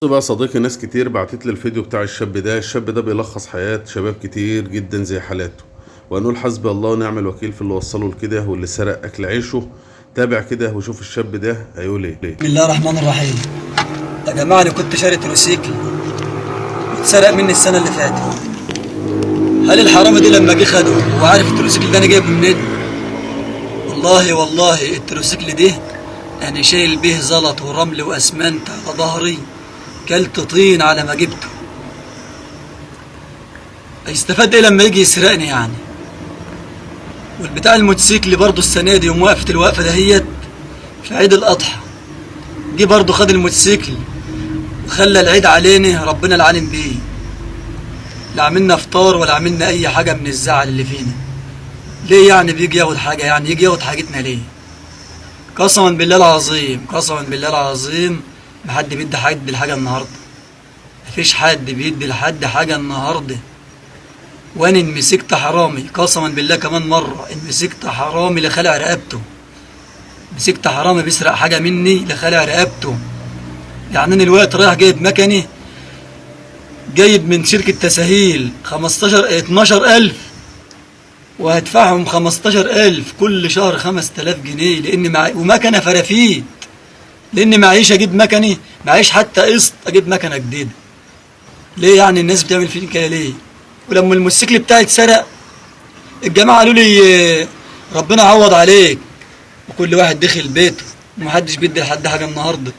بقى صديقي، ناس كتير بعتت لي الفيديو بتاع الشاب ده بيلخص حياة شباب كتير جدا زي حالاته. وهنقول حسبي الله ونعم الوكيل في اللي وصله لكده واللي سرق اكل عيشه. تابع كده وشوف الشاب ده هيقول ايه. بسم الله الرحمن الرحيم. يا جماعة أنا كنت شاري تروسيكل واتسرق مني السنة اللي فاتت. هل الحرامي دي لما جه خده وعارف التروسيكل ده أنا جايبه منين؟ والله التروسيكل دي أنا شايل بيه زلط ورمل وأسمنت على ظهري، كلت طين على ما جبته. هيستفاد إيه لما يجي يسرقني يعني؟ والبتاع الموتوسيكل برضه السنة دي يوم وقفت الوقفة دهيت في عيد الأضحى، جه برضه خد الموتوسيكل وخلى العيد علينا، ربنا العالم بيه. لا عملنا فطار ولا عملنا اي حاجه من الزعل اللي فينا. ليه يعني بيجي ياخد حاجه؟ يعني يجي ياخد حاجتنا ليه؟ قسما بالله العظيم، قسما بالله العظيم ما حد بيدي حد الحاجه النهارده. مفيش حد بيدي لحد حاجه النهارده. وانا ان مسكت حرامي قسما بالله كمان مره، ان مسكت حرامي لخلع رقبته. مسكت حرامي بيسرق حاجه مني لخلع رقبته. يعني انا الوقت رايح جايب مكني، جايب من شركة تساهيل 12,000 وهدفعهم 15,000 كل شهر، 5,000 جنيه لأن ومكنة فرافيت، لأن معيش أجيب مكني، معيش حتى قسط أجيب مكنة جديدة. ليه يعني الناس بتعمل فيني كده ليه؟ ولما الموتوسيكل بتاعي اتسرق الجماعة قالوا لي ربنا يعوض عليك، وكل واحد دخل بيته ومحدش بيدي لحد حاجة النهاردة،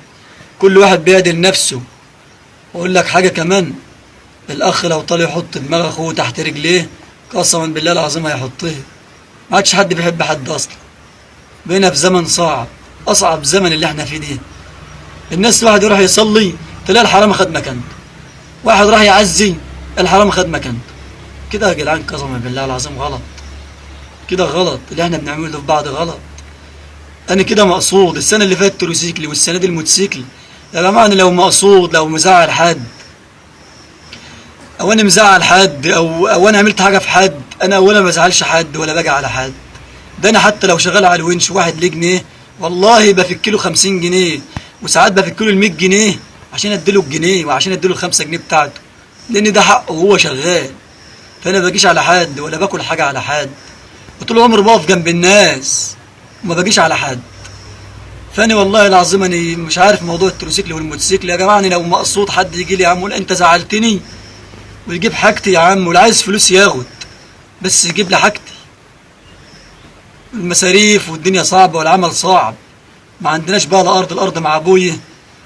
كل واحد بيعدل نفسه. وأقول لك حاجة كمان، الأخ لو طال يحط دماغ أخوه تحت رجليه قسما بالله العظيم هيحطها. ما عادش حد بيحب حد أصلا. بقينا في زمن صعب، أصعب زمن اللي احنا فيه ده. الناس واحد يروح يصلي تلاقي الحرام خد مكانته، واحد راح يعزي الحرام خد مكانته. كده يا جدعان قسما بالله العظيم غلط، كده غلط، اللي احنا بنعمله ده في بعض غلط. أنا كده مقصود السنة اللي فاتت تروسيكلي والسنة دي الموتوسيكل. يا جماعة أنا لو مقصود، لو مزعل حد، او انا مزعل حد، او انا عملت حاجه في حد، انا ولا ما بزعلش حد ولا باجي على حد. ده انا حتى لو شغال على الونش واحد ليه جنيه والله بفك له 50 جنيه، وساعات بفك له ال 100 جنيه عشان اديله الجنيه وعشان اديله ال5 جنيه بتاعته، لان ده حقه وهو شغال. فانا ما باجيش على حد ولا باكل حاجه على حد، وطول عمري بقف جنب الناس وما باجيش على حد. فانا والله العظيم انا مش عارف موضوع التروسيكل والموتوسيكل. يا جماعه انا لو مقصود حد يجي لي يا عم يقول انت زعلتني ويجيب حاجتي يا عم، واللي عايز فلوس ياخد بس يجيب لي حاجتي. المصاريف والدنيا صعبه والعمل صعب، ما عندناش بقى لا ارض، الارض مع ابويا،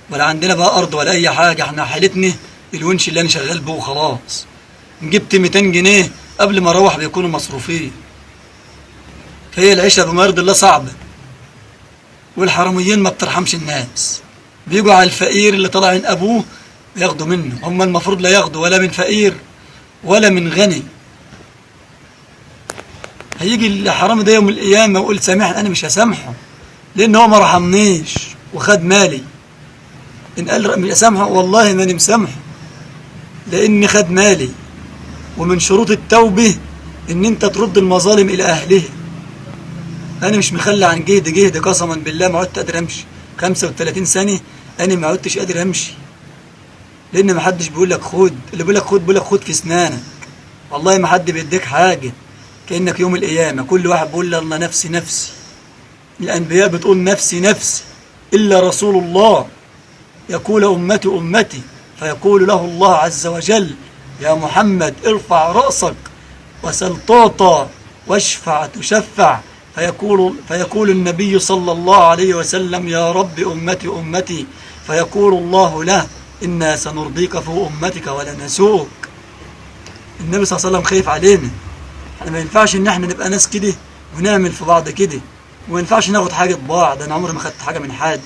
ولا عندنا بقى ارض ولا اي حاجه. احنا حالتنا الونش اللي انا شغال بيه وخلاص. جبت 200 جنيه قبل ما اروح بيكونوا مصروفين. فهي العيشه بما يرضي الله صعبه، والحراميين ما بترحمش الناس، بيجوا على الفقير اللي طالع من ابوه ياخدوا منه. هم المفروض لا ياخدوا ولا من فقير ولا من غني. هيجي الحرامي ده يوم القيامة ويقول سامحني، أنا مش هسامحه لأن هو ما رحمنيش وخد مالي. إن قال مش هسامحه والله ماني مسامحه، لأن خد مالي. ومن شروط التوبة إن أنت ترد المظالم إلى أهلها. أنا مش مخلي عن جهد قسما بالله ما عدت قادر أمشي. 35 سنة أنا ما عدتش قادر أمشي، لان ما حدش بيقول لك خد. اللي بيقول لك خد بيقول لك خد في اسنانك. والله ما حد بيديك حاجه. كانك يوم القيامه كل واحد بيقول الله نفسي نفسي. الانبياء بتقول نفسي نفسي، الا رسول الله يقول امتي امتي، فيقول له الله عز وجل يا محمد ارفع راسك وسل تعطى واشفع تشفع. فيقول النبي صلى الله عليه وسلم يا رب امتي امتي، فيقول الله له إنا سنرضيك في أمتك ولا نسوك. النبي صلى الله عليه وسلم خايف علينا. احنا ما ينفعش إن احنا نبقى ناس كده ونعمل في بعض كده، وما ينفعش ناخد حاجة بعض. أنا عمري ما خدت حاجة من حد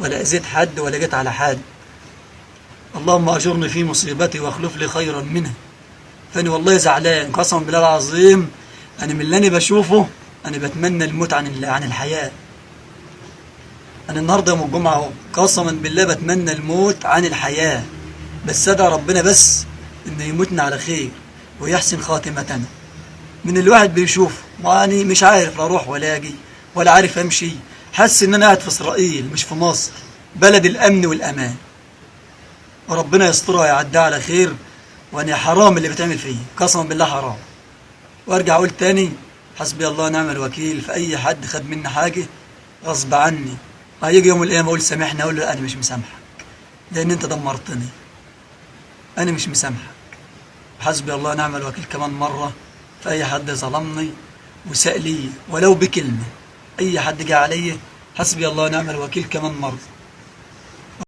ولا أذيت حد ولا جيت على حد. اللهم أجرني في مصيبتي واخلف لي خيرا منها. فأنا والله زعلان قسما بالله العظيم. أنا من اللي أنا بشوفه أنا بتمنى الموت عن الحياة. أنا النهاردة يوم الجمعة أهو، قسما بالله بتمنى الموت عن الحياة، بس أدعى ربنا بس إنه يموتنا على خير ويحسن خاتمتنا. من الواحد بيشوف يعني مش عارف لا أروح ولا أجي ولا عارف أمشي، حاسس إن أنا قاعد في إسرائيل مش في مصر، بلد الأمن والأمان. وربنا يسترها ويعديها على خير. وانا حرام اللي بتعمل فيا، قسما بالله حرام. وارجع اقول تاني حسبي الله ونعم الوكيل في اي حد خد مني حاجه غصب عني. هيجي يوم القيامه اقول سامحني، اقول له انا مش مسامحك لان انت دمرتني، انا مش مسامحك. حسبي الله ونعم الوكيل كمان مره في اي حد ظلمني وسأل لي ولو بكلمه. اي حد جه عليا حسبي الله ونعم الوكيل كمان مره.